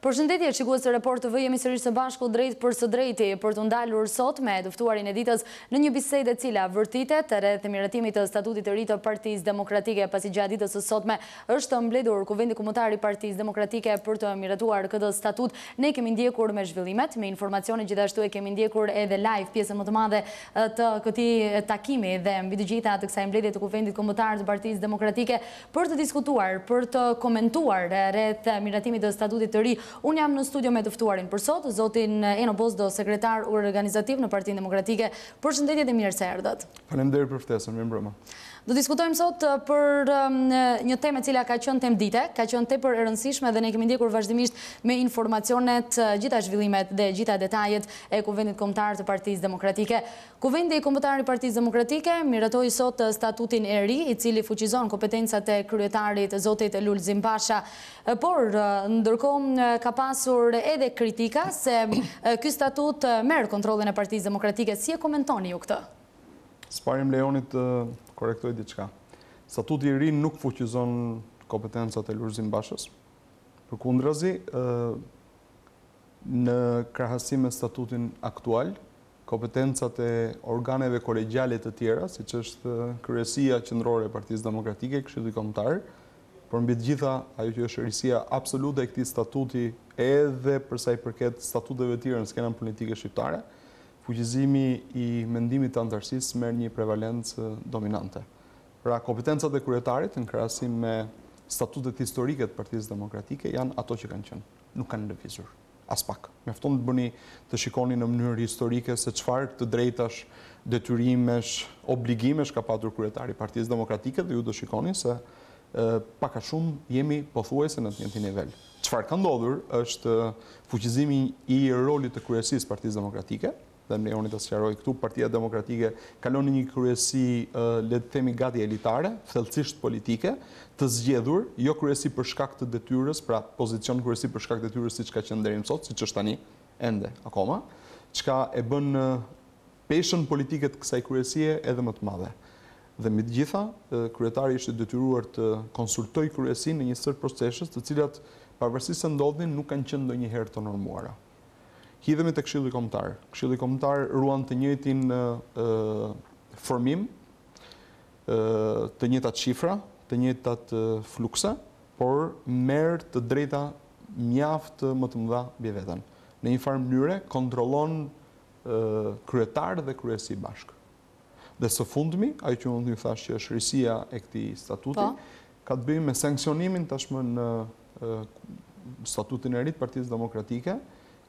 Përshëndetje, shikues të Report TV, jemi sërish së bashku drejt për së drejti për të ndalur sot me të ftuarin e ditës në një bisedë e cila vërtitet rreth miratimit të statutit të ri të Partisë Demokratike, pasi gjatë ditës së sotme është mbledhur Kuvendi Kombëtar i Partisë Demokratike për të miratuar këtë statut. Ne kemi ndjekur me zhvillimet, me informacione, gjithashtu e kemi ndjekur edhe live pjesën më të madhe të këtij takimi dhe mbi të gjitha të kësaj mbledhje të Kuvendit Kombëtar të Partisë Demokratike për të diskutuar, për të komentuar rreth miratimit të statutit të ri. Unë jam në studio me të ftuarin për sot, zotin Eno Bozdo, Sekretari Organizativ në Partinë Demokratike. Përshëndetje dhe mirë se erdhët. Faleminderit për ftesën, mirë mbrëma. Do diskutojmë sot për një temë e cila ka qenë temë dite, ka qenë tepër e rëndësishme dhe ne kemi ndjekur vazhdimisht me informacionet, gjitha zhvillimet dhe gjitha detajet e Kuvendit Kombëtar të Partisë Demokratike. Kuvendi Kombëtar i Partisë Demokratike miratoi sot statutin e ri, i cili fuqizon kompetencat e kryetarit zotit Lulzim Basha, por ndërkohë ka pasur edhe kritika se ky statut merr kontrollin e Partisë Demokratike. Si e komentoni ju këtë? S'parim lejonit të korektoj diçka. Statuti i ri nuk fuqizon kompetencat e Lulzim Bashës. Përkundrazi, në krahasim me statutin aktual, kompetencat e organeve kolegjiale të tjera, siç është kryesia qendrore e Partisë Demokratike, Këshillit Kombëtar, por mbi të gjitha ajo që është risia absolute e këtij statuti, edhe për sa i përket statuteve të tjera në skenën politike shqiptare, fuqizimi i mendimit të antarësisë merr një prevalencë dominante. Pra, kompetencat e kryetarit në krahasim me statutet historike të Partisë Demokratike janë ato që kanë qenë, nuk kanë lëvizur. As pak. Mjafton të shikoni në mënyrë historike se çfarë të drejtash, detyrimesh, obligimesh ka patur kryetari i Partisë Demokratike dhe ju do shikoni se pak a shumë jemi pothuajse në të njëjtin nivel. Çfarë ka ndodhur është fuqizimi i rolit të kryesisë së Partisë Demokratike, dhe më lejoni të sqaroj këtu, Partia Demokratike kalon në një kryesi, le të themi, gati elitare, thellësisht politike, të zgjedhur, jo kryesi për shkak të detyrës, pra pozicion kryesi për shkak të detyrës siç ka qenë deri më sot, siç është tani, ende akoma, çka e bën peshën politike të kësaj kryesie edhe më të madhe. Dhe mbi të gjitha, kryetari ishte detyruar të konsultojë kryesinë në një sër procesësh, të cilat pavarësisht se ndodhin, nuk kanë qenë ndonjëherë të normuara. Hidhemi te Këshilli Kombëtar. Këshilli Kombëtar ruan të njëjtin formim, të njëjtat shifra, të njëjtat flukse, por merr të drejta mjaft më të mëdha mbi veten. Në një farë mënyre kontrollon kryetar dhe kryesi bashk. Dhe së fundmi, ajo që unë ju thash që është risia e këtij statuti, ka të bëjë me sanksionimin tashmë në statutin e ri të Partisë Demokratike,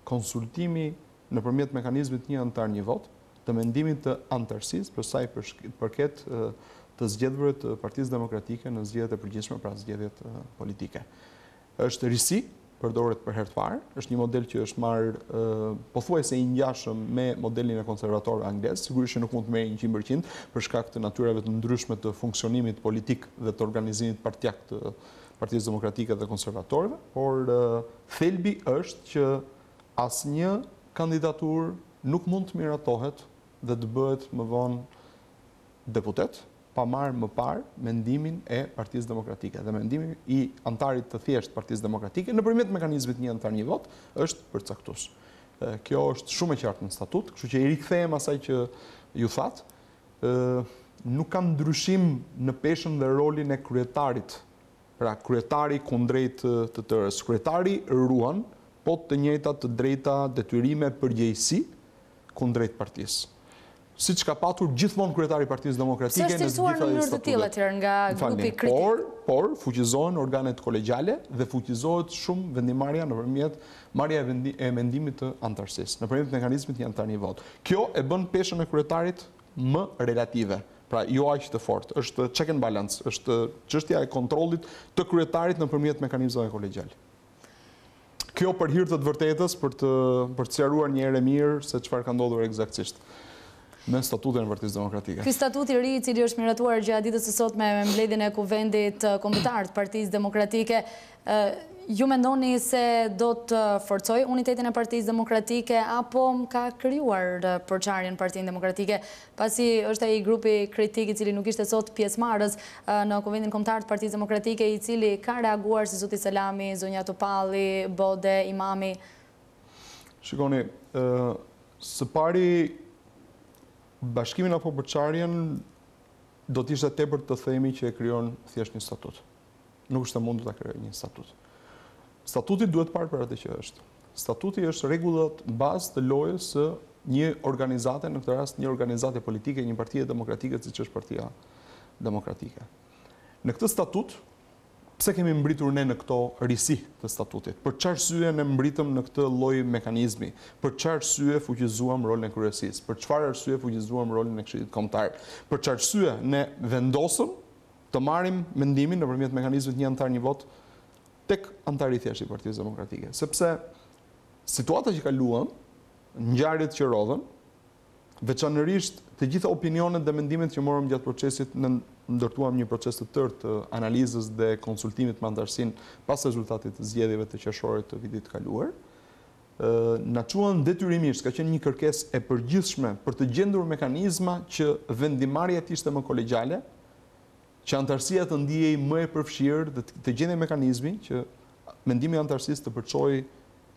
konsultimi nëpërmjet mekanizmit një antar një vot, të mendimit të antarësisë për sa i përket të zgjedhjeve të Partisë Demokratike në zgjedhjet e përgjithshme, pra zgjedhjet politike. Është risi, përdoret për herë të parë, është një model që është marrë pothuajse i ngjashëm me modelin e konservatorëve anglez, sigurisht që nuk mund të merrë 100% për shkak të natyrave të ndryshme të funksionimit politik dhe të organizimit partijak të Partisë Demokratike dhe konservatorëve, por thelbi është që asnjë kandidaturë nuk mund të miratohet dhe të bëhet më vonë deputet pa marrë më parë mendimin e Partisë Demokratike. Dhe mendimi i antarit të thjeshtë Partisë Demokratike nëpërmjet mekanizmit një antar një vot është përcaktues. Kjo është shumë e qartë në statut, kështu që i rikthehem asaj që ju thatë, nuk ka ndryshim në peshën dhe rolin e kryetarit. Pra, kryetari kundrejt të tërës. Kryetari ruan po të njëjtat të drejta, detyrime, përgjegjësi kundrejt partisë. Siç ka patur gjithmonë kryetari i Partisë Demokratike në gjitha në mënyrë të tillë nga grupi kritik. Por fuqizohen organet kolegjiale dhe fuqizohet shumë vendimarrja nëpërmjet marrja e mendimit të antarësisë, nëpërmjet mekanizmit një antar një vot. Kjo e bën peshën e kryetarit më relative. Pra, jo aq të fortë, është check and balance, është çështja e kontrollit të kryetarit nëpërmjet mekanizmave kolegjiale. Kjo për hir të vërtetës, për të sqaruar një herë mirë se çfarë ka ndodhur eksaktësisht me statutin e Partisë Demokratike. Ky statut i ri, i cili është miratuar gjatë ditës së sotme me mbledhjen e Kuvendit Kombëtar të Partisë Demokratike, Ju mendoni se do të forcoj unitetin e Partisë Demokratike apo ka krijuar përçarjen Partinë Demokratike, pasi është ai grupi kritik i cili nuk ishte sot pjesëmarrës në Kuvendin Kombëtar të Partisë Demokratike, i cili ka reaguar si zoti Selami, zonja Topalli, Bode, Imami? Shikoni, së pari bashkimin apo përçarjen do të ishte tepër të themi që e krijon thjesht një statut. Nuk është e mundur ta krijojë një statut. Statuti duhet parë për atë që është. Statuti është rregullat bazë të lojës së një organizate, në këtë rast një organizate politike, një partie demokratike, siç është Partia Demokratike. Në këtë statut, pse kemi mbritur ne në këto risi të statutit? Për çfarë arsye ne mbritëm në këtë lloj mekanizmi? Për çfarë arsye fuqizuam rolin e kryesisë? Për çfarë arsye fuqizuam rolin e Këshillit Kombëtar? Për çfarë arsye ne vendosëm të marrim mendimin nëpërmjet mekanizmit një antar një vot tek antari i thjeshtë i Partisë Demokratike, sepse situata që kaluam, ngjarjet që rodhen, veçanërisht të gjitha opinionet dhe mendimet që morëm gjatë procesit, në ndërtuam një proces të tërë të analizës dhe konsultimit me antarësinë pas rezultatit të zgjedhjeve të qershorit të vitit të kaluar, na çuan detyrimisht, ka qenë një kërkesë e përgjithshme për të gjendur mekanizma që vendimarrja të ishte më kolegjale, që antarësia të ndihej më e përfshirë dhe të gjendej mekanizmi që mendimi i antarësisë të përçojë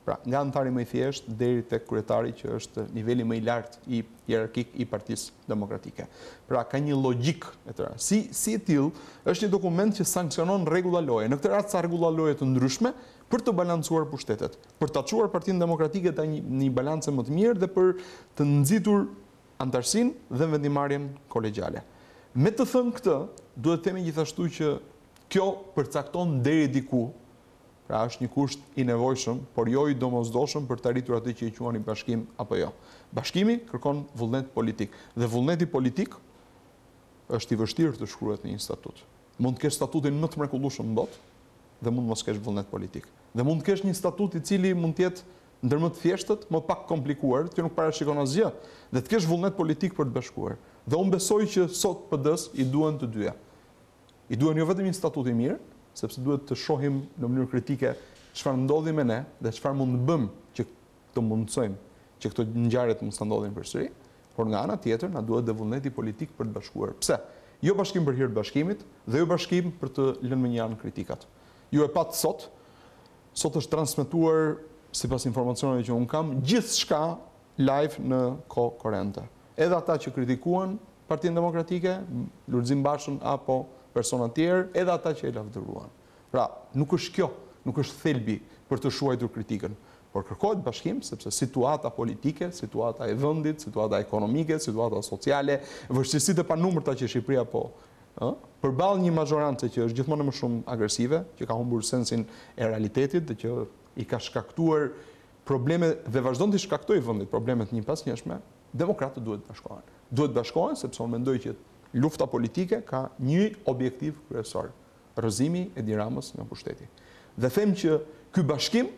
pra nga antari më i thjeshtë deri tek kryetari që është niveli më i lartë i hierarkik i Partisë Demokratike. Pra ka një logjik e tëra. Si e tillë është një dokument që sankcionon rregulla loje. Në këtë rast sa rregulla loje të ndryshme për të balancuar pushtetet, për ta çuar Partinë Demokratike te një balancë më të mirë dhe për të nxitur antarësinë dhe vendimarrjen kolegjale. Me të thënë këtë, duhet të themi gjithashtu që kjo përcakton deri diku, pra është një kusht i nevojshëm, por jo i domosdoshëm për të arritur atë që i quani bashkim apo jo. Bashkimi kërkon vullnet politik, dhe vullneti politik është i vështirë të shkruhet në një statut. Mund të kesh statutin më të mrekullueshëm në botë dhe mund mos kesh vullnet politik. Dhe mund të kesh një statut i cili mund të jetë ndër më të thjeshtët, më pak komplikuar, që nuk parashikon asgjë, dhe të kesh vullnet politik për të bashkuar. Dhe unë besoj që sot PD-s i duhen të dyja. I duhen jo vetëm një statut i mirë, sepse duhet të shohim në mënyrë kritike çfarë ndodhi me ne dhe çfarë mund të bëjmë që të mundsojmë që këto ngjarje të mos ndodhin përsëri, por nga ana tjetër na duhet dhe vullneti politik për të bashkuar. Pse? Jo bashkim për hir të bashkimit dhe jo bashkim për të lënë me një anë kritikat. Ju e pat sot është transmetuar sipas informacioneve që un kam gjithçka live në kohë korrente. Edhe ata që kritikuan Partinë Demokratike, Lulzim Bashën apo persona të tjerë, edhe ata që e lavdëruan. Pra, nuk është kjo, nuk është thelbi për të shuajtur kritikën, por kërkohet bashkim sepse situata politike, situata e vendit, situata ekonomike, situata sociale, vështirësitë e panumërta që Shqipëria përballë një mazhorance që është gjithmonë më shumë agresive, që ka humbur sensin e realitetit dhe që i ka shkaktuar probleme dhe vazhdon të shkaktojë vendit probleme të njëpasnjëshme, demokratët duhet bashkohen. Duhet bashkohen sepse unë mendoj që lufta politike ka një objektiv kryesor: rrëzimi e Edi Ramës nga pushteti. Dhe them që ky bashkim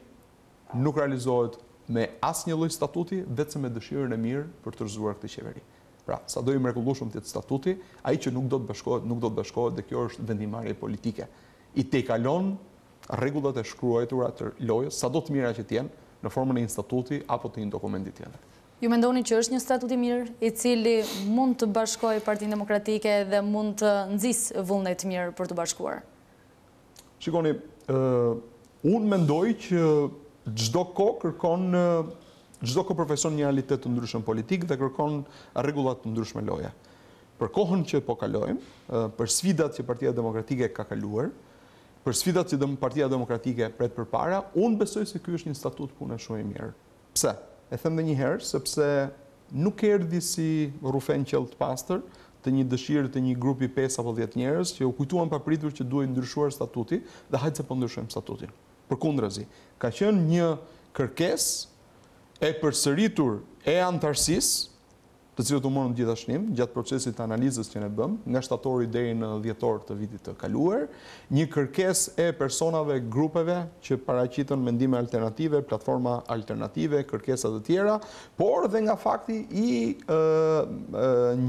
nuk realizohet me asnjë lloj statuti, vetëm me dëshirën e mirë për të rrëzuar këtë qeveri. Pra, sado i mrekullueshëm të jetë statuti, ai që nuk do të bashkohet dhe kjo është vendimarrje politike. I tejkalon rregullat e shkruara të lojës, sado të mira që të jenë, në formën e një statuti apo të një dokumenti tjetër. Ju mendoni që është një statut i mirë i cili mund të bashkojë Partinë Demokratike dhe mund të nxjisë vullnet mirë për të bashkuar? Shikoni, unë mendoj që çdo kohë profesion një realitet të ndryshëm politik dhe kërkon rregulla të ndryshme loje. Për kohën që po kalojmë, për sfidat që Partia Demokratike ka kaluar, për sfidat që Partia Demokratike pret përpara, unë besoj se ky është një statut pune shumë i mirë. Pse? E them edhe një herë sepse nuk erdhi si rrufen qell të pastër të një dëshirë të një grupi 5 apo 10 njerëz që u kujtuan papritur që duhej ndryshuar statuti dhe hajde se po ndryshojmë statutin. Përkundrazi, ka qenë një kërkesë e përsëritur e antarësisë, të cilët u morën gjithashtim gjatë procesit të analizës që ne bëm, nga shtatori deri në dhjetor të vitit të kaluar, një kërkesë e personave, grupeve që paraqitën mendime alternative, platforma alternative, kërkesa të tjera, por dhe nga fakti i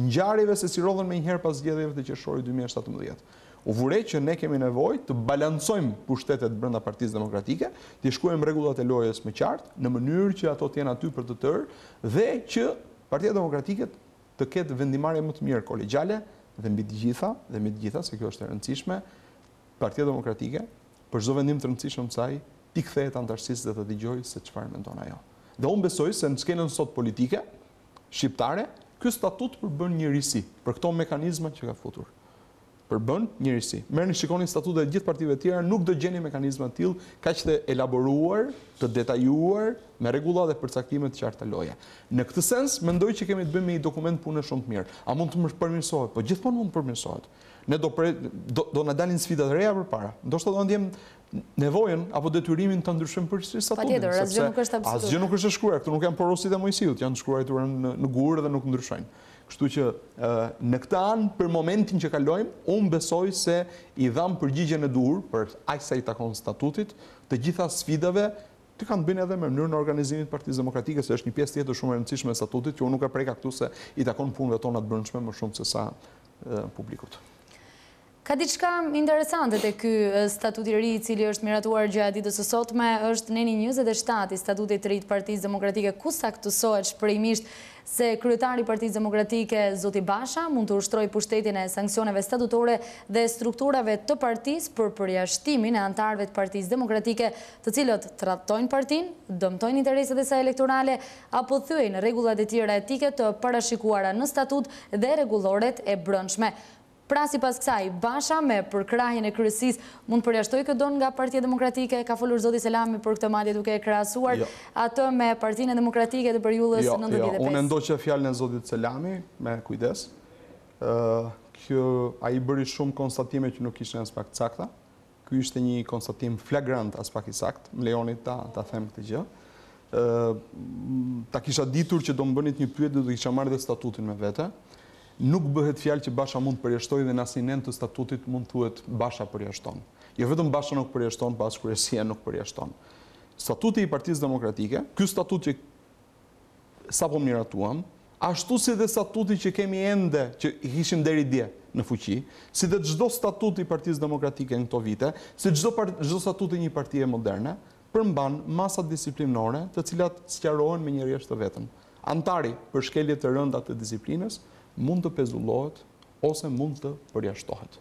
ngjarjeve se si rodhen më njëherë pas zgjedhjeve të qershorit 2017. U vure që ne kemi nevojë të balancojmë pushtetet brenda Partisë Demokratike, të shkruajmë rregullat e lojës më qartë, në mënyrë që ato të jenë aty për të tërë dhe që Partia Demokratike të ketë vendimarrje më të mirë kolegjiale dhe mbi të gjitha, se kjo është e rëndësishme, Partia Demokratike për çdo vendim të rëndësishëm të saj t'i kthehet antarësisë dhe të dëgjojë se çfarë mendon ajo. Dhe unë besoj se në skenën sot politike shqiptare, ky statut përbën një risi për këto mekanizma që ka futur. Përbën një risi. Merrni shikoni statutet e gjithë partive të tjera, nuk do gjeni mekanizma të tillë kaq të elaboruar, të detajuar, me rregulla dhe përcaktime të qarta loje. Në këtë sens, mendoj që kemi të bëjmë me një dokument pune shumë të mirë. A mund të përmirësohet? Po gjithmonë mund të përmirësohet. Ne do na dalin sfida të reja përpara. Ndoshta do ndjem nevojën apo detyrimin të ndryshojmë përgjithësisht statutin. Patjetër, asgjë nuk është absolut. Asgjë nuk është e shkruar, këtu nuk janë porosit e Mojsiut, janë shkruar në gur dhe nuk ndryshojnë. Kështu që në këtë anë, për momentin që kalojmë, unë besoj se i dham përgjigjen e duhur për aq sa i takon statutit, të gjitha sfidave të kanë bënë edhe me mënyrën e organizimit të Partisë Demokratike, se është një pjesë tjetër shumë e rëndësishme e statutit, që unë nuk e preka këtu se i takon punëve tona të brendshme më shumë se sa publikut. Ka diçka interesante te ky statut i ri i cili është miratuar gjatë ditës së sotme, është neni 27 i statutit të ri të Partisë Demokratike, ku saktësohet shprehimisht se kryetari i Partisë Demokratike, zoti Basha, mund të ushtrojë pushtetin e sanksioneve statutore dhe strukturave të partisë për përjashtimin e anëtarëve të Partisë Demokratike, të cilët tradhtojnë partinë, dëmtojnë interesat e saj elektorale apo thyejnë rregullat e tjera etike të parashikuara në statut dhe rregulloret e brendshme. Pra, sipas kësaj, Basha me përkrahjen e kryesisë mund përjashtojë këtë nga Partia Demokratike, ka folur zoti Selami për këtë madje duke e krahasuar atë me Partinë Demokratike të periudhës 95. Unë ndoqja fjalën e zotit Selami me kujdes. Ai bëri shumë konstatime që nuk ishin as pak të sakta. Ky ishte një konstatim flagrant as pak i sakt. Më lejoni ta them këtë gjë. Ta kisha ditur që do më bënit një pyetje, do kisha marrë dhe statutin me vete. Nuk bëhet fjalë që Basha mund të përjashtojë dhe në asnjë të statutit mund thuhet Basha përjashton. Jo vetëm Basha nuk përjashton, pas kryesia nuk përjashton. Statuti i Partisë Demokratike, ky statut që sapo miratuam, ashtu si dhe statuti që kemi ende, që i kishim deri dje në fuqi, si dhe çdo statut i Partisë Demokratike në këto vite, si çdo statut i një partie moderne, përmban masa disiplinore, të cilat sqarohen me një rresht të vetëm. Antari për shkelje të rënda të disiplinës mund të pezullohet ose mund të përjashtohet.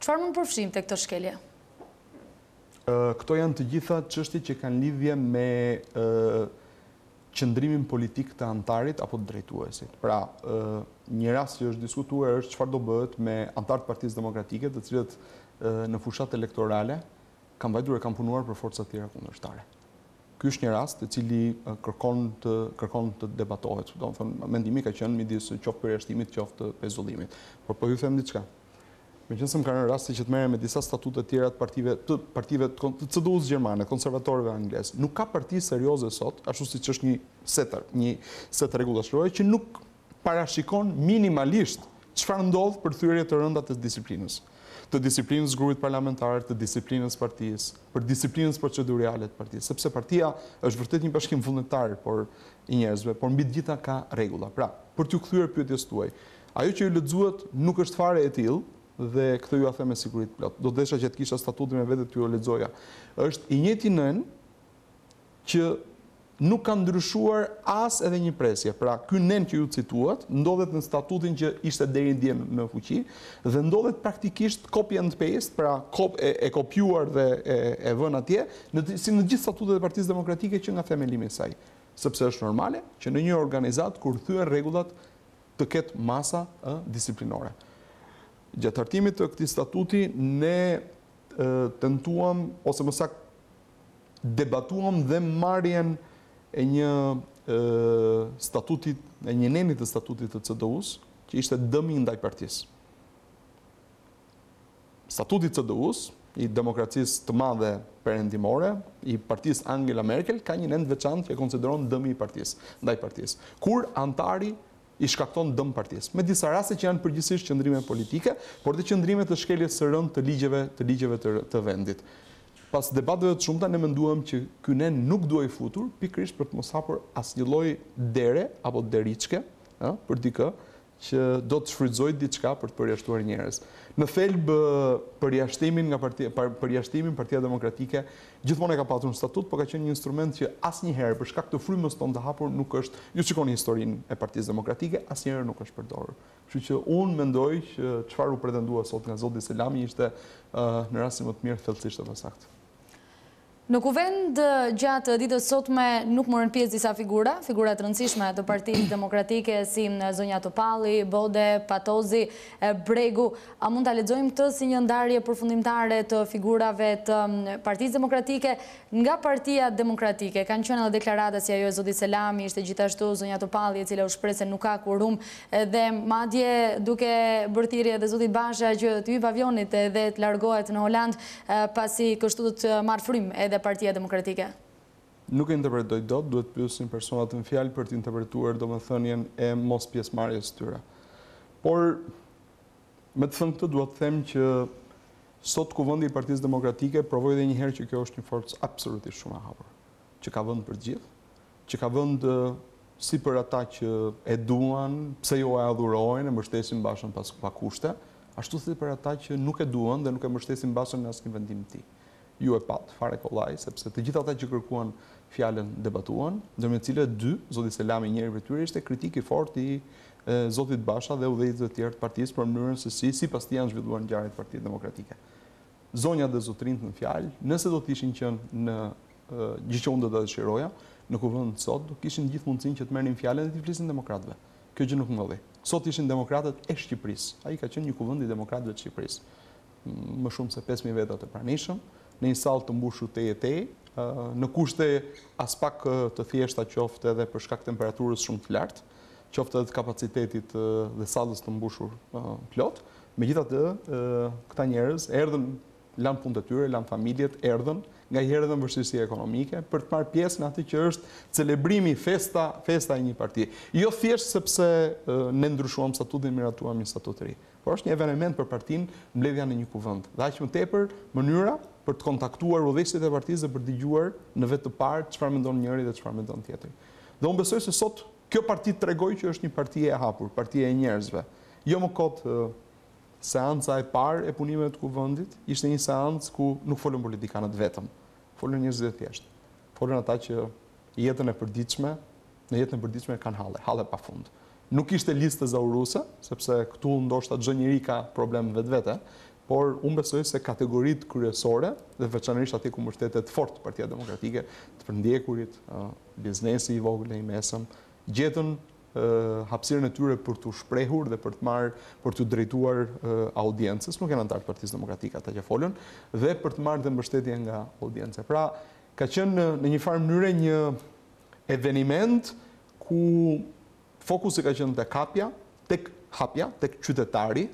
Çfarë mund përfshim te këto shkelje? Këto janë të gjitha çështje që kanë lidhje me qëndrimin politik të antarit apo të drejtuesit. Pra, një rast që është diskutuar është çfarë do bëhet me antarët e Partisë Demokratike, të cilët në fushat elektorale kanë vajtur e kanë punuar për forca të tjera kundërshtare. Ky është një rast i cili kërkon të debatohet. Domethënë, mendimi ka qenë midis qoftë përjashtimit, qoftë të pezullimit. Por po ju them diçka. Meqense më kanë rasti që të merrem me disa statute të tjera të partive të CDU-s gjermane, konservatorëve anglez. Nuk ka parti serioze sot, ashtu siç është një set rregullash loje që nuk parashikon minimalisht çfarë ndodh për thyrje të rënda të disiplinës. Të disiplinës grupit parlamentar, të disiplinës partisë, për disiplinës procedurale të partisë, sepse partia është vërtet një bashkim vullnetar i njerëzve, por mbi të gjitha ka rregulla. Pra, për t'ju kthyer pyetjes tuaj, ajo që ju lexuat nuk është fare e tillë dhe këtë ju a them me siguri të plot. Do desha që të kisha statutin me vete t'ju lexoja. Është i njëjti nën që nuk ka ndryshuar as edhe një presje. Pra, ky nen që ju cituat ndodhet në statutin që ishte deri dje në fuqi dhe ndodhet praktikisht copy and paste, pra e kopjuar dhe e vënë atje, si në gjithë statutet e Partisë Demokratike që nga themelimi i saj. Sepse është normale që në një organizat kur thyen rregullat të ketë masa disiplinore. Gjatë hartimit të këtij statuti ne tentuam ose më saktë debatuam dhe marrjen e një statutit, e një nenit të statutit të CDU-s, që ishte dëmi ndaj partisë. Statuti i CDU-s, i demokracisë të madhe perëndimore, i partisë Angela Merkel, ka një nen veçantë që e konsideron dëmi i partisë, ndaj partisë. Kur antari i shkakton dëm partisë. Me disa raste që janë përgjithsisht qëndrime politike, por dhe qëndrime të shkeljes së rënd të ligjeve të vendit. Pas debateve të shumta ne menduam që ky nen nuk duhej futur pikërisht për të mos hapur asnjë lloj dere apo deriçke, për dikë që do të shfrytëzojë diçka për të përjashtuar njerëz. Në thelb përjashtimin Partia Demokratike gjithmonë e ka patur në statut, por ka qenë një instrument që asnjëherë për shkak të frymës tonë të hapur nuk është, ju shikoni historinë e Partisë Demokratike, asnjëherë nuk është përdorur. Kështu që unë mendoj që çfarë u pretendua sot nga zoti Selami ishte në rastin më të mirë thellësisht e pasakt. Në kuvend gjatë ditës sotme nuk morën pjesë disa figura të rëndësishme të Partisë Demokratike si zonja Topalli, Bode, Patozi, Bregu. A mund ta lexojmë këtë si një ndarje përfundimtare të figurave të Partisë Demokratike nga Partia Demokratike? Kanë qenë edhe deklarata si ajo e zotit Selami, ishte gjithashtu zonja Topalli e cila u shpreh se nuk ka quorum dhe madje duke bërë thirrje edhe zotit Basha që të hyjë avionit dhe të largohet në Holand pasi kështu të marrë frymë edhe Partia Demokratike? Nuk e interpretoj dot, duhet pyesin personat në fjalë për të interpretuar domethënien e mos pjesëmarrjes së tyre. Por me të thënë këtë duhet të them që sot kuvendi i Partisë Demokratike provoi edhe një herë që kjo është një forcë absolutisht shumë e hapur, që ka vend për të gjithë, që ka vend si për ata që e duan, pse jo e adhurojnë, e mbështesin Bashën pa kushte, ashtu si për ata që nuk e duan dhe nuk e mbështesin Bashën në asnjë vendim të tij. Ju e pat, fare kollaj, sepse të gjithë ata që kërkuan fjalën debatuan, ndërmjet cilëve dy, zoti Selami njëri prej tyre ishte kritik i fortë i zotit Basha dhe udhëheqësve të tjerë të partisë për mënyrën se si sipas tij janë zhvilluar ngjarjet e Partisë Demokratike. Zonja dhe zotrinjt në fjalë, nëse do të ishin qenë në gjë që unë do ta dëshiroja, në kuvend sot do kishin gjithë mundësinë që të merrnin fjalën dhe të flisin demokratëve. Kjo gjë nuk ndodhi. Sot ishin demokratët e Shqipërisë. Ai ka qenë një kuvend i demokratëve të Shqipërisë. Më shumë se 5000 veta të pranishëm, në një sallë të mbushur tej, në kushte as pak të thjeshta qoftë edhe për shkak temperaturës shumë të lartë, qoftë edhe të kapacitetit dhe sallës të mbushur plot. Megjithatë, këta njerëz erdhën, lanë punët e tyre, lanë familjet, erdhën, nganjëherë edhe në vështirësi ekonomike, për të marrë pjesë në atë që është celebrimi, festa e një partie. Jo thjesht sepse ne ndryshuam statutin, miratuam një statut të ri, por është një eveniment për partinë, mbledhja në një kuvend. Dhe aq më tepër mënyra për të kontaktuar udhëheqësit e partisë dhe për dëgjuar në vetë të parë çfarë mendon njëri dhe çfarë mendon tjetri. Dhe unë besoj se sot kjo parti tregoi që është një parti e hapur, parti e njerëzve. Jo më kot seanca e parë e punimeve të kuvendit, ishte një seancë ku nuk folën politikanët vetëm, folën njerëzit e thjeshtë. Folën ata që në jetën e përditshme kanë halle pafund. Nuk ishte listë zauruese, sepse këtu ndoshta çdo njeri ka problem vetvete, por unë besoj se kategoritë kryesore, dhe veçanërisht atje ku mbështetet fort Partia Demokratike, të përndjekurit, biznesi i vogël e i mesëm, gjetën hapësirën e tyre për të shprehur dhe për të drejtuar audiencës, nuk janë anëtarë të Partisë Demokratike ata që folën, dhe për të marrë dhe mbështetje nga audiencë. Pra, ka qenë në një farë mënyrë një eveniment ku fokusi ka qenë tek hapja, tek qytetari.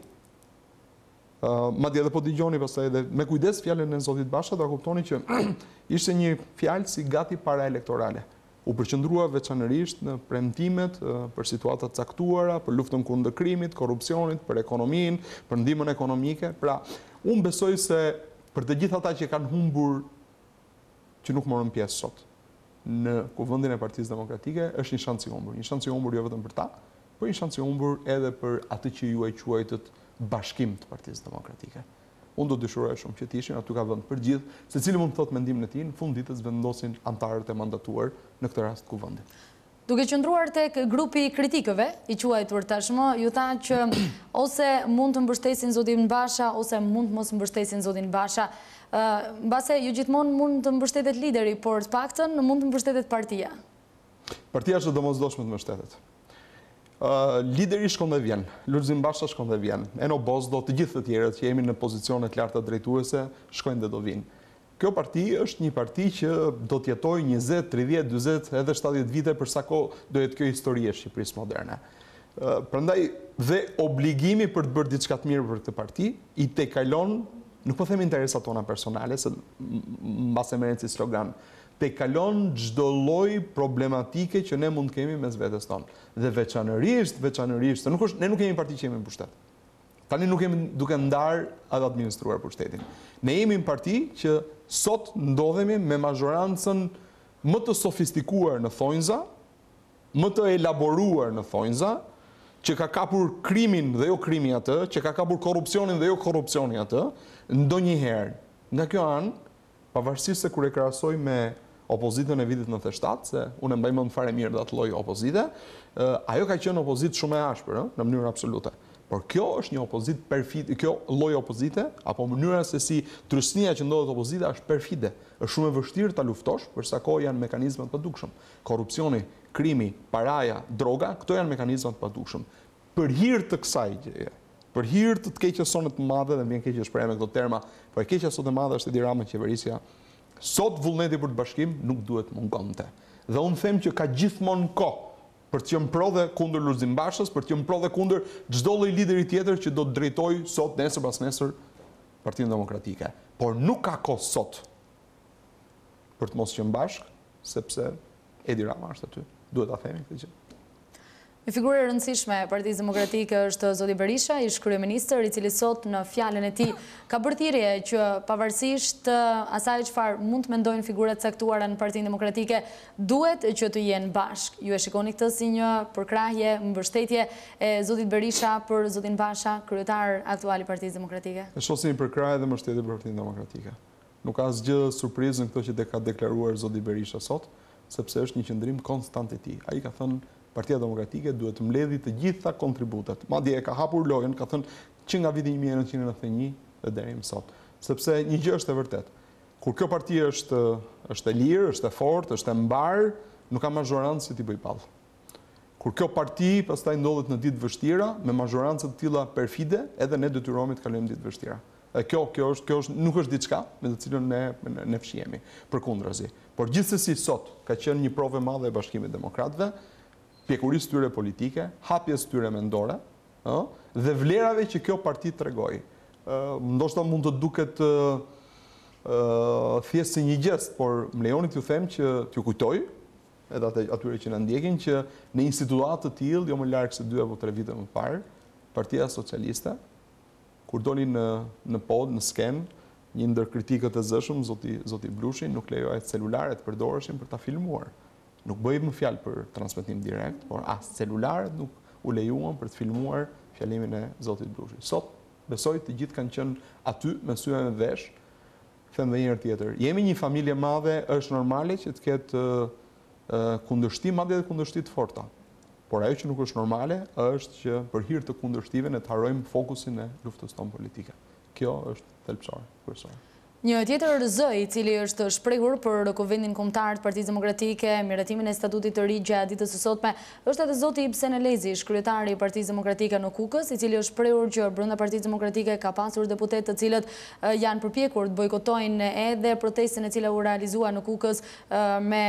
Madje edhe po dëgjoni pastaj edhe me kujdes fjalën e zotit Basha, do kuptoni që ishte një fjalë si gati para elektorale. U përqendrua veçanërisht në premtimet për situata të caktuara, për luftën kundër krimit, korrupsionit, për ekonominë, për ndihmën ekonomike. Pra, unë besoj se për të gjithë ata që kanë humbur, që nuk morën pjesë sot në kuvendin e Partisë Demokratike, është një shans i humbur. Një shans i humbur jo vetëm për ta, por një shans i humbur edhe për atë që ju e quajtët bashkim të Partisë Demokratike. Unë do të dëshiroj shumë që të ishin, aty ka vend për gjithë, secili mund të thotë mendimin e tij, në fund ditës vendosin anëtarët e mandatuar në këtë rast kuvendit. Duke qëndruar tek grupi i kritikëve, i quajtur tashmë, ju tha që ose mund të mbështesin zotin Basha, ose mund të mos mbështesin zotin Basha. Mbase ju gjithmonë mund të mbështetet lideri, por të paktën mund të mbështetet partia. Partia është domosdoshme të mbështetet. Lideri shkon dhe vjen, Lulzim Basha shkon dhe vjen, Eno Bozdo, të gjithë të tjerët që jemi në pozicionet larta drejtuese, shkojnë dhe do vinë. Kjo parti është një parti që do të jetojë 20, 30, 40 edhe 70 vite për sa kohë do jetë kjo histori e Shqipërisë moderne. Prandaj dhe obligimi për të bërë diçka të mirë për këtë parti i tejkalon, nuk po them interesat tona personale, se mbase merren si slogan, tejkalon çdo lloj problematike që ne mund të kemi mes vetes tonë. Dhe veçanërisht, ne nuk jemi parti që jemi në pushtet. Tani nuk jemi duke ndarë atë administruar pushtetin. Ne jemi një parti që sot ndodhemi me mazhorancën më të sofistikuar në thonjza, më të elaboruar në thonjza, që ka kapur krimin dhe jo krimi atë, që ka kapur korrupsionin dhe jo korrupsioni atë, ndonjëherë. Nga kjo anë, pavarësisht se kur e krahasoj me opozitën e vitit 97, se unë mbaj mend fare mirë atë lloj opozite, ajo ka qenë opozitë shumë e ashpër, në mënyrë absolute. Por kjo është një opozit perfide, kjo lloj opozite, apo mënyra se si trysnia që ndodhet opozita është perfide. Është shumë e vështirë ta luftosh, përsa kohë janë mekanizmat padukshëm. Korrupsioni, krimi, paraja, droga, këto janë mekanizmat padukshëm. Për hir të kësaj gjëje, për hir të keqes sonë të madhe, dhe vjen keq të shpreh me këto terma, po e keqja sot e madhe është Edi Rama qeverisja. Sot vullneti për të bashkim nuk duhet mungonte. Dhe unë them që ka gjithmonë kohë për të qenë pro dhe kundër Lulzim Bashës, për të qenë pro dhe kundër çdo lloj lideri tjetër që do të drejtojë sot, nesër pas nesër Partinë Demokratike. Por nuk ka kohë sot për të mos qenë bashkë, sepse Edi Rama është aty. Duhet ta themi këtë gjë. Një figurë e rëndësishme e Partisë Demokratike është zoti Berisha, ish kryeministër, i cili sot në fjalën e tij ka bërë thirrje që pavarësisht asaj çfarë mund të mendojnë figurat caktuara në Partinë Demokratike, duhet që të jenë bashkë. Ju e shikoni këtë si një përkrahje, mbështetje e zotit Berisha për zotin Basha, kryetar aktual i Partisë Demokratike? E shoh si një përkrahje dhe mbështetje për Partinë Demokratike. Nuk ka asgjë surprizë në këto që ka deklaruar zoti Berisha sot, sepse është një qëndrim konstant i tij. Ai ka thënë Partia Demokratike duhet të mbledhë të gjitha kontributet. Madje e ka hapur lojën, ka thënë që nga viti 1991 dhe deri më sot. Sepse një gjë është e vërtetë. Kur kjo parti është e lirë, është e fortë, është e mbar, nuk ka mazhorancë si t'i bëj ballë. Kur kjo parti pastaj ndodhet në ditë vështira, me mazhorancë të tilla perfide, edhe ne detyrohemi të kalojmë ditë vështira. Kjo nuk është diçka me të cilën ne fshihemi, përkundrazi. Por gjithsesi sot ka qenë një provë e madhe e Bashkimit Demokratëve, pjekurisë tyre politike, hapjes tyre mendore, dhe vlerave që kjo parti tregoi. Ndoshta mund të duket thjesht si një gjest, por më lejoni t'ju them që t'ju kujtoj, edhe atyre që na ndjekin, që në një situatë të tillë, jo më larg se 2 apo 3 vite më parë, Partia Socialiste, kur doli në pod, në sken, një ndër kritikët e zëshëm, zoti Blushi, nuk lejoi celularet përdoreshin për ta filmuar. Nuk bëjmë më fjalë për transmetim direkt, por as celularet nuk u lejuan për të filmuar fjalimin e zotit Blushi. Sot, besoj të gjithë kanë qenë aty me syve me vesh, them dhe njëherë tjetër. Jemi një familje madhe, është normale që të ketë kundërshtim, madje edhe kundërshti të forta. Por ajo që nuk është normale është që për hir të kundërshtive ne të harrojmë fokusin e luftës tonë politike. Kjo është thelbësore, kryesore. Një tjetër zë i cili është shprehur për Kuvendin Kombëtar të Partisë Demokratike, miratimin e statutit të ri gjatë ditës së sotme, është edhe zoti Ibsen Elezi, kryetari i Partisë Demokratike në Kukës, i cili është shprehur që brenda Partisë Demokratike ka pasur deputet të cilët janë përpjekur të bojkotojnë edhe protestën e cila u realizua në Kukës me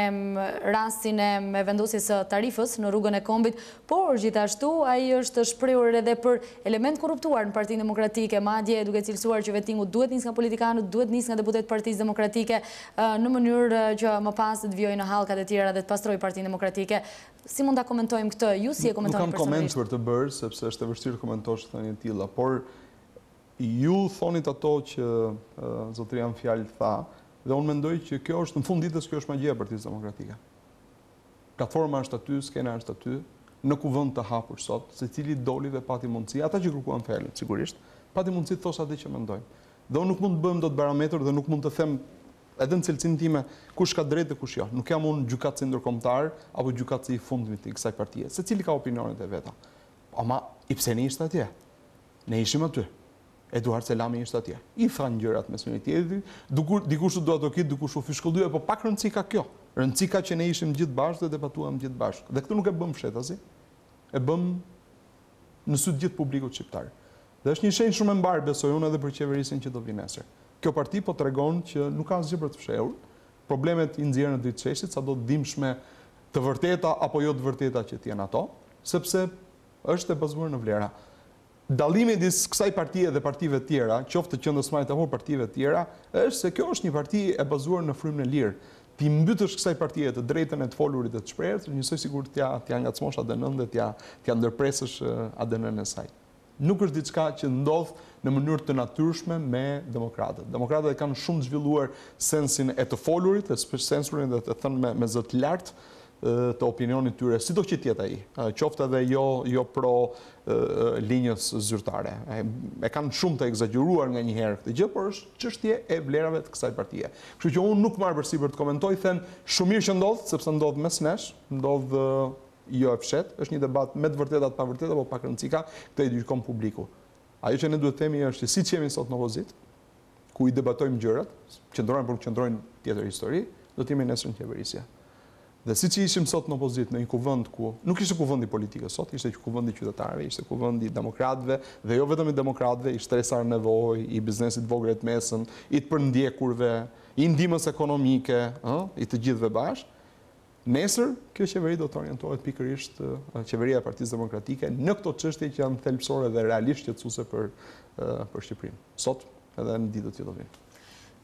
rastin e vendosjes së tarifës në rrugën e Kombit, por gjithashtu ai është shprehur edhe për element korruptuar në Partinë Demokratike, madje duke cilësuar që vettingu duhet nis nga politikanët, duhet nis nga deputet Partisë Demokratike në mënyrë që më pas të vijojnë në hallkat e tjera dhe të pastrojë Partinë Demokratike. Si mund ta komentojmë këtë? Ju si e komentojmë personalisht? Nuk kam koment për të bërë, sepse është e vështirë të komentosh thënie të tilla, por ju thonit ato që zotëria në fjalë tha, dhe unë mendoj që kjo është në fund ditës kjo është magjia e Partisë Demokratike. Platforma është aty, skena është aty, në kuvend të hapur sot, secili doli dhe pati mundësi, ata që kërkuan fjalë, sigurisht, pati mundësi të thosë atë që mendojnë. Dhe unë nuk mund të bëjmë dot barometër dhe nuk mund të them edhe në cilësinë time kush ka drejtë dhe kush jo. Nuk jam unë gjykatësi ndërkombëtar apo gjykatësi i fundit i kësaj partie. Secili ka opinionet e veta. Ama Ibseni ishte atje. Ne ishim aty. Eduard Selami ishte atje. I thanë gjërat me syrin e tjetrit, dikush u dua tokit, dikush u fishkollye, po pak rëndësi ka kjo. Rëndësi ka që ne ishim gjithë bashkë dhe debatuam gjithë bashkë. Dhe këtë nuk e bëm fshetasi. E bëm në sy të gjithë publikut shqiptar. Dhe është një shenjë shumë e mbar, besoj unë, edhe për qeverisin që do vi nesër. Kjo parti po tregon që nuk ka asgjë për të fshehur. Problemet i nxjerrën në dritë çeshit, sado të dimshme të vërteta apo jo të vërteta që të jenë ato, sepse është e bazuar në vlera. Dallimi midis kësaj partie dhe partive të tjera, qoftë të qendrës apo partive të tjera, është se kjo është një parti e bazuar në frymën e lirë. Ti mbytësh kësaj partie të drejtën e të folurit dhe të shprehjes, njësoj sikur t'ja ngacmosh ADN-n dhe t'ja ndërpresësh ADN-n e saj. Nuk është diçka që ndodh në mënyrë të natyrshme me demokratët. Demokratët kanë shumë zhvilluar sensin e të folurit, e sensurin dhe të thënë me zë të lartë, të opinionit tyre, si do që tjetë ai, qoftë edhe jo pro linjës zyrtare. E kanë shumë të egzageruar nga njëherë këtë gjë, por është çështje e vlerave të kësaj partie. Kështu që unë nuk marr përsipër të komentoj, them shumë mirë që ndodh, sepse ndodh mes nesh, ndodh jo e fshet, është një debat me të vërtetat pa vërtetat, apo pak rëndësi ka, këtë i gjykon publiku. Ajo që ne duhet themi është si që jemi sot në opozit, ku i debatojmë gjërat, qëndrojnë për qëndrojnë tjetër histori, do të jemi nesër në qeverisje. Dhe si që ishim sot në opozit në një kuvend ku, nuk ishte kuvendi politikës sot, ishte kuvendi qytetarëve, ishte kuvendi demokratëve, dhe jo vetëm i demokratëve, i shtresar nevojë, i biznesit vogël të mesëm, i të përndjekurve, i ndihmës ekonomike, i të gjithëve bashkë. Nesër, kjo qeveri do të orientohet pikërisht qeveria e Partisë Demokratike në këto çështje që janë thelbësore dhe realisht shqetësuese për Shqipërinë. Sot edhe në ditët që do vinë.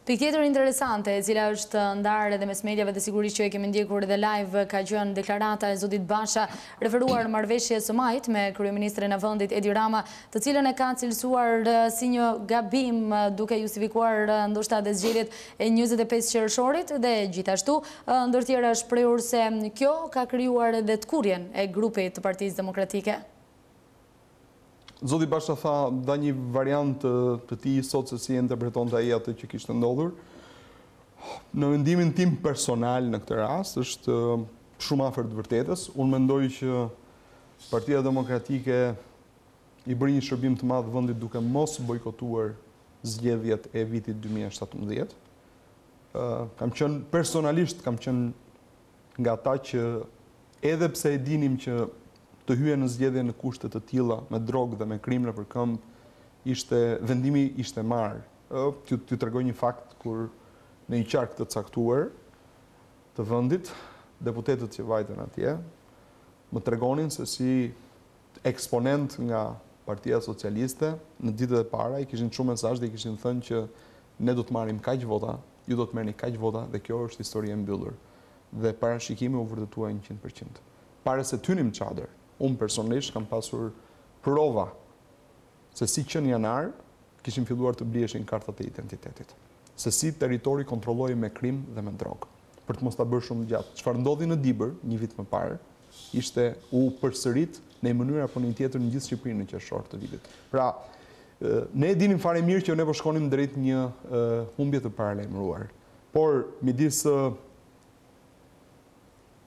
Pikë tjetër interesante, e cila është ndarë edhe mes mediave dhe sigurisht që e kemi ndjekur edhe live, ka qenë deklarata e zotit Basha referuar marrëveshjes së majit me kryeministrin e vendit Edi Rama, të cilën e ka cilësuar si një gabim duke justifikuar ndoshta edhe zgjedhjet e 25 qershorit dhe gjithashtu ndër tjera shprehur se kjo ka krijuar edhe tkurrjen e grupit të Partisë Demokratike. Zoti Basha dha një variant të tij sot se si e interpretonte ai atë që kishte ndodhur. Në mendimin tim personal në këtë rast është shumë afër të vërtetës. Unë mendoj që Partia Demokratike i bëri një shërbim të madh vendit duke mos bojkotuar zgjedhjet e vitit 2017. Personalisht kam qenë nga ata që edhe pse e dinim që të hyje në zgjedhje në kushte të tilla, me drogë dhe me krim nëpër këmbë, vendimi ishte marrë. T'ju tregoj një fakt kur në një qark të caktuar të vendit, deputetët që vajten atje më tregonin se si eksponent nga Partia Socialiste në ditët e para i kishin shumë mesazh dhe i kishin thënë që ne do të marrim kaq vota, ju do të merrni kaq vota dhe kjo është histori e mbyllur. Dhe parashikimi u vërtetua 100%. Para se të hynim çadër, unë personalisht kam pasur prova se si që në janar kishim filluar të blieshin kartat e identitetit. Se si territori kontrolloi me krim dhe me drogë. Për të mos ta bërë shumë gjatë. Çfarë ndodhi në Dibër një vit më parë, ishte u përsërit në një mënyrë apo në një tjetër në gjithë Shqipërinë në qershor të vitit. Pra, ne e dinim fare mirë që ne po shkonim drejt një humbje të paralajmëruar. Por midis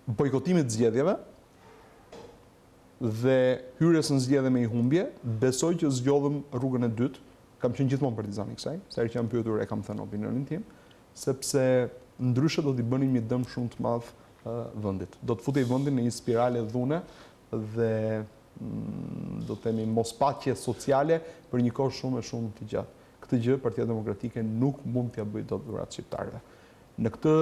bojkotimit të zgjedhjeve dhe hyrjes në zgjedhje me një humbje, besoj që zgjodhëm rrugën e dytë. Kam qenë gjithmonë partizan i kësaj, sa herë që jam pyetur e kam thënë opinionin tim, sepse ndryshe do t'i bënim një dëm shumë të madh vendit. Do të futej vendin në një spirale dhune dhe do të themi mospaqje sociale për një kohë shumë e shumë të gjatë. Këtë gjë Partia Demokratike nuk mund t'ia bëjë dot dhurat shqiptarëve. Në këtë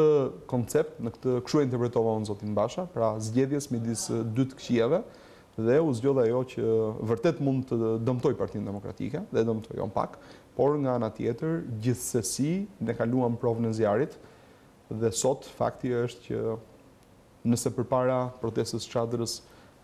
koncept, në këtë kështu e interpretova unë zotin Basha, pra zgjedhjes midis dy të këqijave, dhe u zgjodha ajo që vërtet mund të dëmtoj Partinë Demokratike, dhe dëmtoj on pak, por nga ana tjetër, gjithsesi ne kaluam provën e zjarrit, dhe sot fakti është që nëse përpara protestës çadrës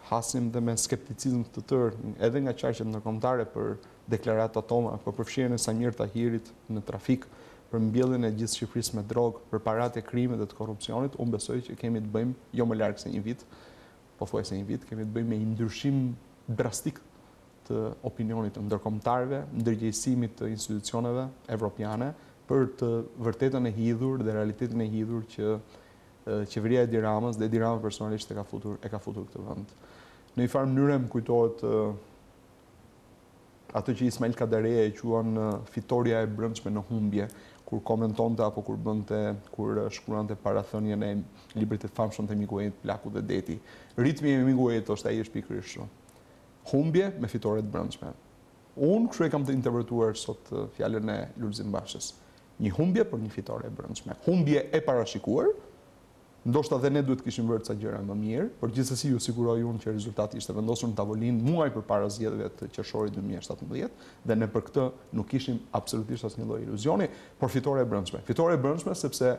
hasim dhe me skepticizëm të tërë, edhe nga qarqet ndërkombëtare për deklaratat tona, për përfshirjen e Samir Tahirit në trafik, për mbjelljen e gjithë Shqipërisë me drogë, për paratë e krimit dhe të korrupsionit, unë besoj që kemi të bëjmë jo më larg se një vit, pothuajse një vit, kemi të bëjmë me një ndryshim drastik të opinionit të ndërkombëtarëve, ndërgjegjësimit të institucioneve evropiane për të vërtetën e hidhur dhe realitetin e hidhur që qeveria e Edi Ramës dhe Edi Rama personalisht e ka futur këtë vend. Në një farë mënyrë më kujtohet atë që Ismail Kadareja e quan fitoria e brendshme në humbje, kur komentonte apo kur shkruante parathënien e librit të famshëm të Miguelit Plaku dhe Deti. Ritmi i Miguelit është ai është pikërisht kështu. Humbje me fitore të brendshme. Unë kështu e kam të interpretuar sot fjalën e Lulzim Bashës. Një humbje për një fitore e brendshme. Humbje e parashikuar, ndoshta dhe ne duhet kishim vërë ca gjëra më mirë, por gjithsesi ju siguroj unë që rezultati ishte vendosur në tavolinë muaj përpara zgjedhjeve të qershorit 2017 dhe ne për këtë nuk kishim absolutisht asnjë lloj iluzioni, por fitore e brendshme. Fitore e brendshme sepse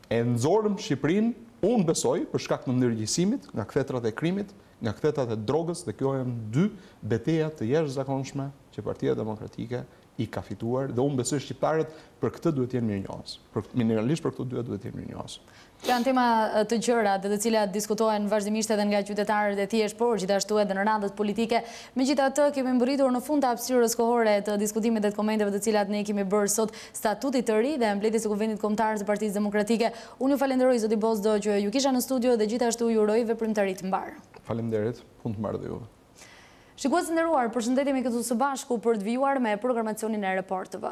e nxorëm Shqipërinë, unë besoj, për shkak të ndërgjegjësimit, nga kthetrat e krimit, nga kthetrat e drogës, dhe kjo janë dy betejat të jashtëzakonshme që Partia Demokratike i ka fituar dhe unë besoj shqiptarët për këtë duhet jenë mirënjohës. Minimalisht për këtë duhet jenë mirënjohës. Janë tema të gjëra dhe të cilat diskutohen vazhdimisht edhe nga qytetarët e thjesht, por gjithashtu edhe në randet politike. Megjithatë, kemi mbërritur në fund të hapësirës kohore të diskutimit dhe të komenteve të cilat ne kemi bërë sot statuti të ri dhe mbledhjes së Kuvendit Kombëtar të Partisë Demokratike. Unë ju falenderoj zoti Bozdo që ju kisha në studio dhe gjithashtu ju uroj veprimtari të mbar. Faleminderit, punë të mbarë dhe juve. Shikues të nderuar, përshëndetemi këtu së bashku për të vijuar me programacionin e Report TV.